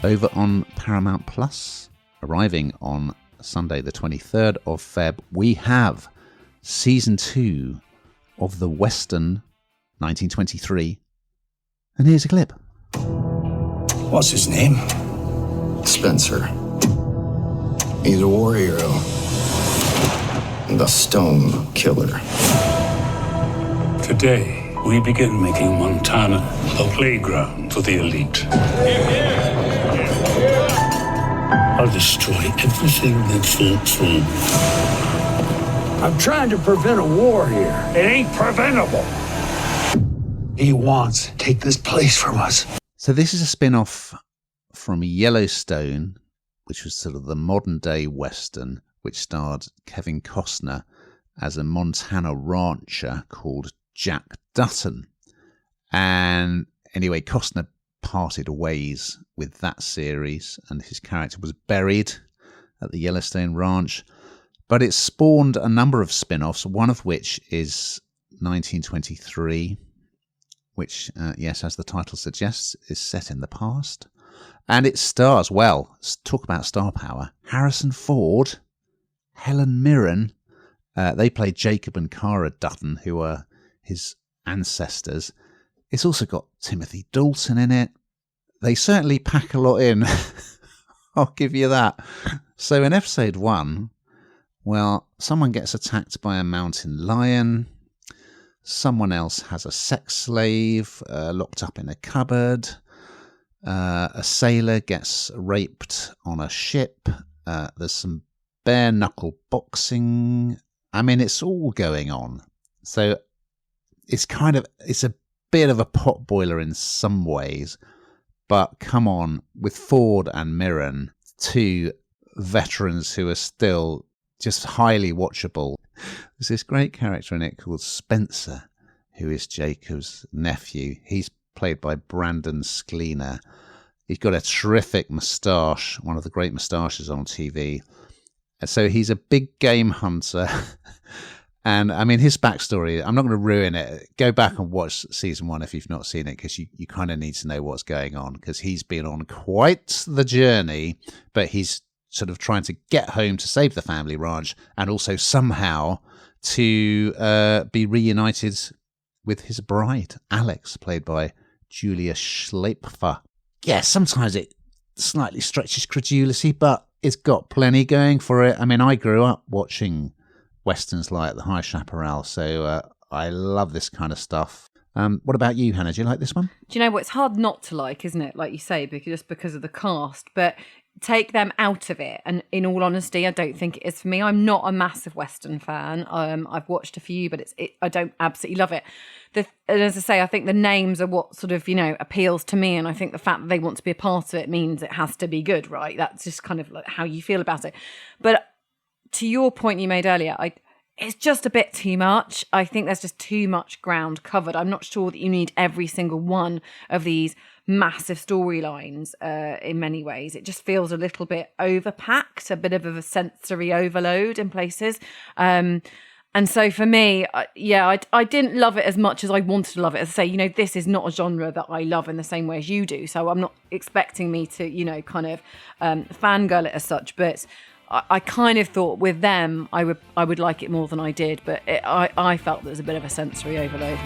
over on Paramount Plus. Arriving on Sunday the 23rd of Feb, we have Season 2 of the Western 1923. And here's a clip. What's his name? Spencer. He's a war hero. The Stone Killer. Today, we begin making Montana a playground for the elite. I'll destroy everything that falls from. I'm trying to prevent a war here. It ain't preventable. He wants to take this place from us. So this is a spin-off from Yellowstone, which was sort of the modern-day Western, which starred Kevin Costner as a Montana rancher called Jack Dutton. And anyway, Costner parted ways with that series, and his character was buried at the Yellowstone Ranch. But it spawned a number of spin-offs, one of which is 1923, which, yes, as the title suggests, is set in the past. And it stars, well, talk about star power, Harrison Ford, Helen Mirren. They played Jacob and Cara Dutton, who are his ancestors. It's also got Timothy Dalton in it. They certainly pack a lot in. I'll give you that. So in episode 1, well, someone gets attacked by a mountain lion. Someone else has a sex slave locked up in a cupboard. A sailor gets raped on a ship. There's some bare knuckle boxing. I mean, it's all going on. So it's a bit of a potboiler in some ways. But come on, with Ford and Mirren, two veterans who are still just highly watchable. There's this great character in it called Spencer, who is Jacob's nephew. He's played by Brandon Sklenar. He's got a terrific moustache, one of the great moustaches on TV. So he's a big game hunter. And I mean, his backstory, I'm not going to ruin it. Go back and watch season 1 if you've not seen it, because you kind of need to know what's going on, because he's been on quite the journey, but he's sort of trying to get home to save the family ranch and also somehow to be reunited with his bride, Alex, played by Julia Schleipfer. Yeah, sometimes it slightly stretches credulity, but it's got plenty going for it. I mean, I grew up watching Westerns like The High Chaparral, so I love this kind of stuff. What about you, Hannah? Do you like this one? Do you know what? It's hard not to like, isn't it? Like you say, because of the cast. But take them out of it, and in all honesty, I don't think it is for me. I'm not a massive Western fan. I've watched a few, but I don't absolutely love it. And as I say, I think the names are what sort of, appeals to me, and I think the fact that they want to be a part of it means it has to be good, right? That's just kind of like how you feel about it. But to your point you made earlier, it's just a bit too much. I think there's just too much ground covered. I'm not sure that you need every single one of these massive storylines in many ways. It just feels a little bit overpacked, a bit of a sensory overload in places. And so for me, I didn't love it as much as I wanted to love it. As I say, this is not a genre that I love in the same way as you do. So I'm not expecting me to, kind of fangirl it as such. But I kind of thought with them, I would like it more than I did. But I felt there was a bit of a sensory overload.